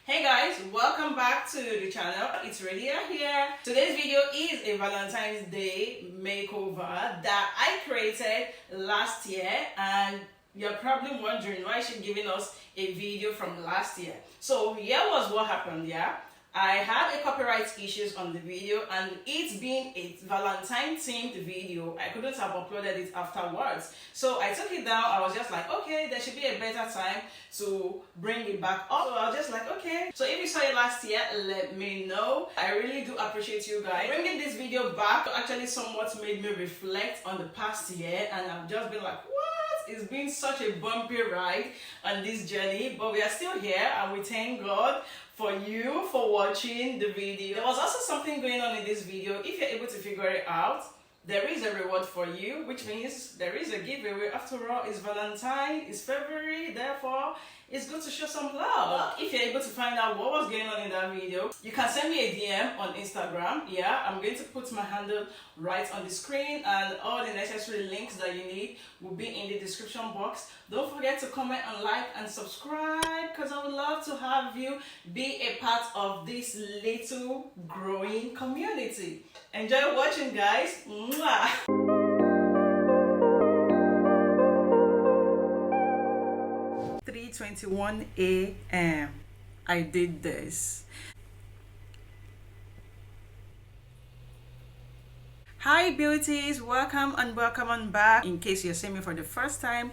Hey guys, welcome back to the channel. It's Radia here. Today's video is a Valentine's Day makeover that I created last year, and you're probably wondering why she's giving us a video from last year. So here was what happened. I had a copyright issues on the video, and it being a Valentine themed video, I couldn't have uploaded it afterwards. So I took it down. I was just like, okay, there should be a better time to bring it back up. So I was just like, okay. So if you saw it last year, let me know. I really do appreciate you guys. Bringing this video back actually somewhat made me reflect on the past year, and I've just been like, what? It's been such a bumpy ride on this journey, but we are still here, and we thank God for you for watching the video. There was also something going on in this video. If you're able to figure it out, there is a reward for you, which means there is a giveaway. After all, it's Valentine, it's February, therefore it's good to show some love. If you're able to find out what was going on in that video, you can send me a DM on Instagram. I'm going to put my handle right on the screen, and all the necessary links that you need will be in the description box. Don't forget to comment and like and subscribe, because I would love to have you be a part of this little growing community. Enjoy watching, guys. Mwah. 3:21 a.m. I did this. Hi beauties, welcome on back. In case you're seeing me for the first time,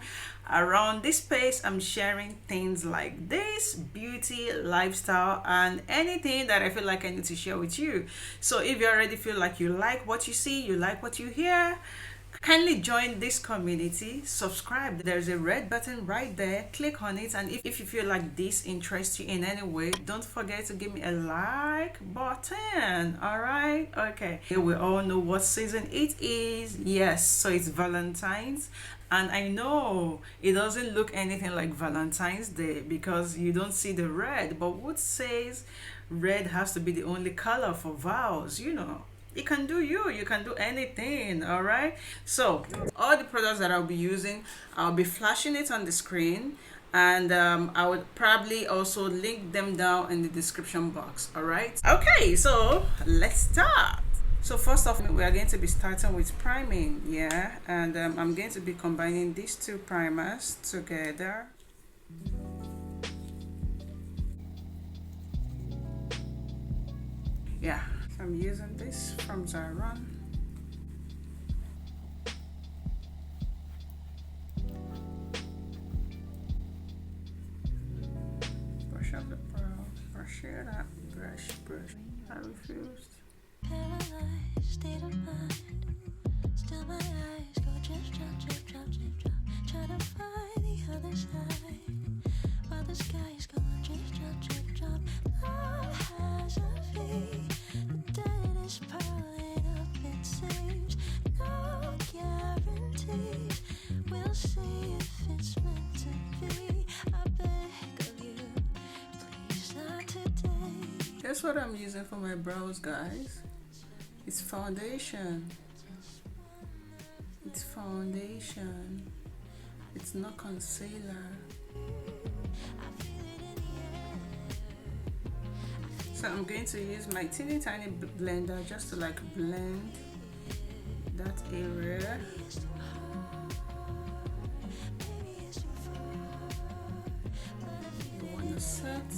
around this space I'm sharing things like this: beauty, lifestyle, and anything that I feel like I need to share with you. So if you already feel like you like what you see, you like what you hear, kindly join this community. Subscribe. There's a red button right there. Click on it, and if you feel like this interests you in any way, don't forget to give me a like button. All right, okay, we all know what season it is. Yes, so it's Valentine's, and I know it doesn't look anything like Valentine's Day because you don't see the red, but what says red has to be the only color for vows, you know. You can do you can do anything. All right, so all the products that I'll be using, I'll be flashing it on the screen, and I would probably also link them down in the description box. All right, okay, so let's start. So first off, we are going to be starting with priming, and I'm going to be combining these two primers together. I'm using this from Zaron. Brush up the brow, brush it up, brush. I refused. Paralyzed state of mind. Still my eyes go drip, try to find the other side. While the sky is going drip. Love has a fate. The dead is piling up, it seems. No guarantees. We'll see if it's meant to be. I beg of you, please not today. Guess what I'm using for my brows, guys? It's foundation. It's not concealer. So I'm going to use my teeny tiny blender just to like blend that area. You want to set.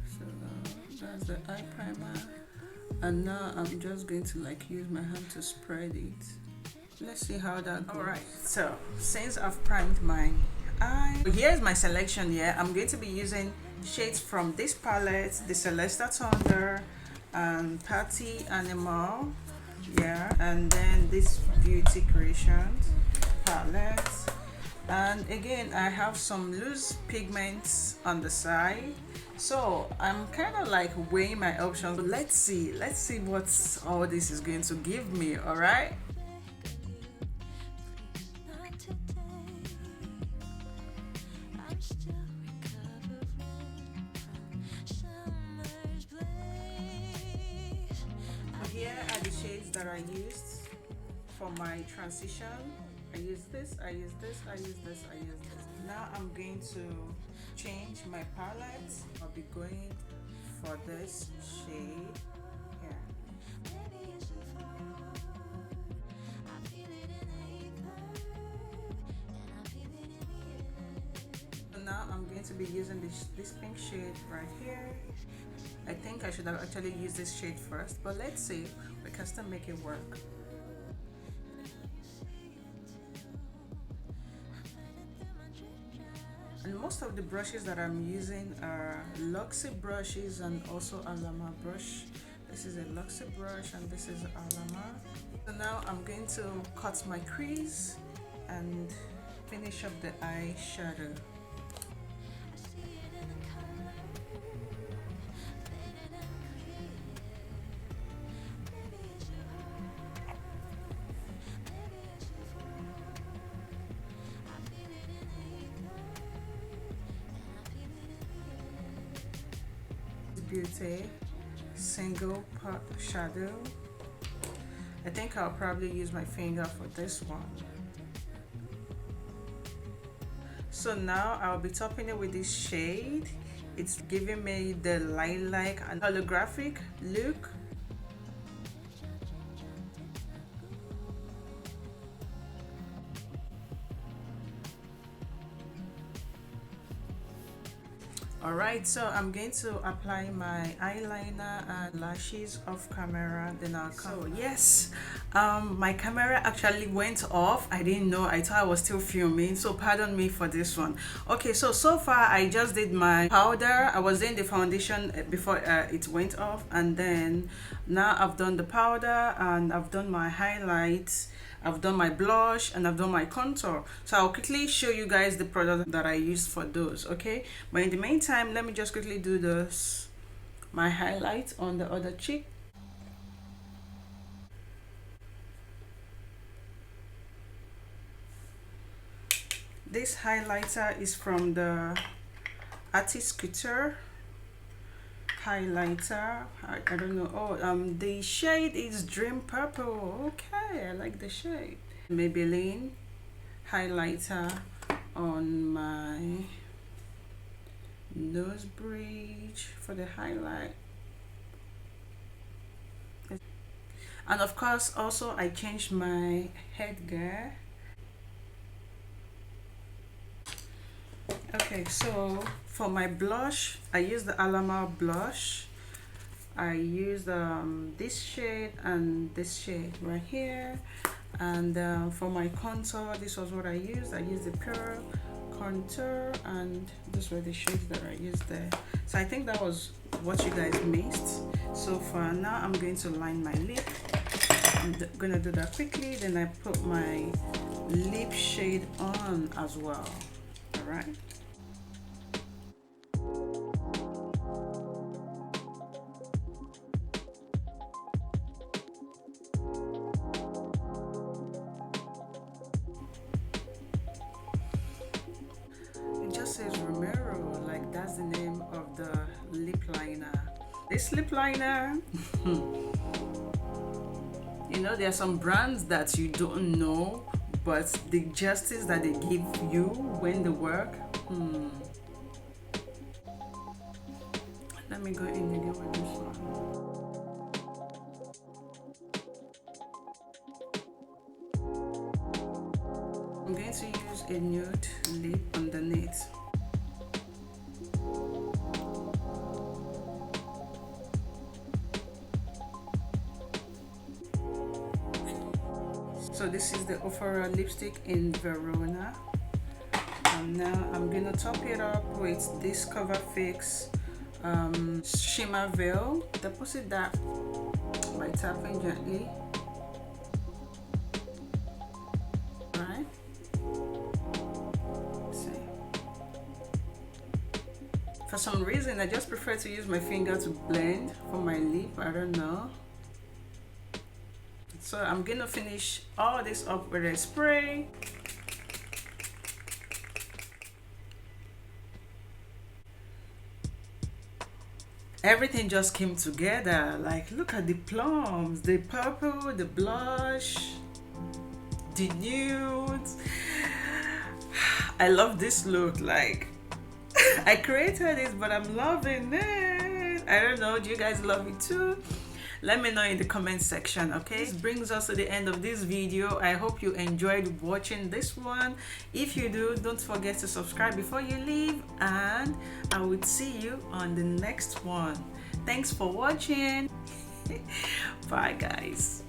So that's the eye primer, and now I'm just going to like use my hand to spread it. Let's see how that goes. Alright, so since I've primed my eye, here's my selection. I'm going to be using shades from this palette, the Celesta Thunder and Party Animal, and then this Beauty Creations palette. And again, I have some loose pigments on the side, so I'm kind of like weighing my options. Let's see what all this is going to give me. All right. Here are the shades that I used for my transition. I use this, I use this, I use this, I use this. Now I'm going to change my palette. I'll be going for this shade here. So now I'm going to be using this pink shade right here. I think I should have actually used this shade first, but let's see, we can still make it work. And most of the brushes that I'm using are Luxie brushes and also Alamar brush. This is a Luxie brush and this is Alamar. So now I'm going to cut my crease and finish up the eyeshadow. Beauté single pot shadow. I think I'll probably use my finger for this one. So now I'll be topping it with this shade. It's giving me the lilac and holographic look. Alright, so I'm going to apply my eyeliner and lashes off camera, then I'll come. So yes, my camera actually went off. I didn't know, I thought I was still filming, so pardon me for this one. Okay, so far I just did my powder. I was doing the foundation before it went off, and then now I've done the powder and I've done my highlights, I've done my blush, and I've done my contour. So I'll quickly show you guys the product that I used for those, okay? But in the meantime, let me just quickly do this, my highlight on the other cheek. This highlighter is from the artist Coutore highlighter. I don't know. Oh, the shade is Dream Purple. Okay, I like the shade. Maybelline highlighter on my nose bridge for the highlight. And of course, also I changed my headgear. Okay, so for my blush, I use the Alamar blush. I used this shade and this shade right here. And for my contour, this was what I used. I used the Pure Contour, and these were the shades that I used there. So I think that was what you guys missed so far. Now I'm going to line my lip. I'm gonna do that quickly. Then I put my lip shade on as well. All right. Says Ruimio, like that's the name of the lip liner. This lip liner, you know, there are some brands that you don't know, but the justice that they give you when they work. Let me go in again with this one. I'm going to use a nude lip underneath. So this is the Ofra lipstick in Verona. And now I'm gonna top it up with this CoverFX Shimmer Veil. Deposit that by tapping gently. Right? See. For some reason, I just prefer to use my finger to blend for my lip. I don't know. So I'm gonna finish all this up with a spray. Everything just came together. Like, look at the plums, the purple, the blush, the nudes. I love this look. Like, I created this, but I'm loving it. I don't know, do you guys love it too? Let me know in the comment section. Okay, this brings us to the end of this video. I hope you enjoyed watching this one. If you do, don't forget to subscribe before you leave, and I will see you on the next one. Thanks for watching. Bye guys.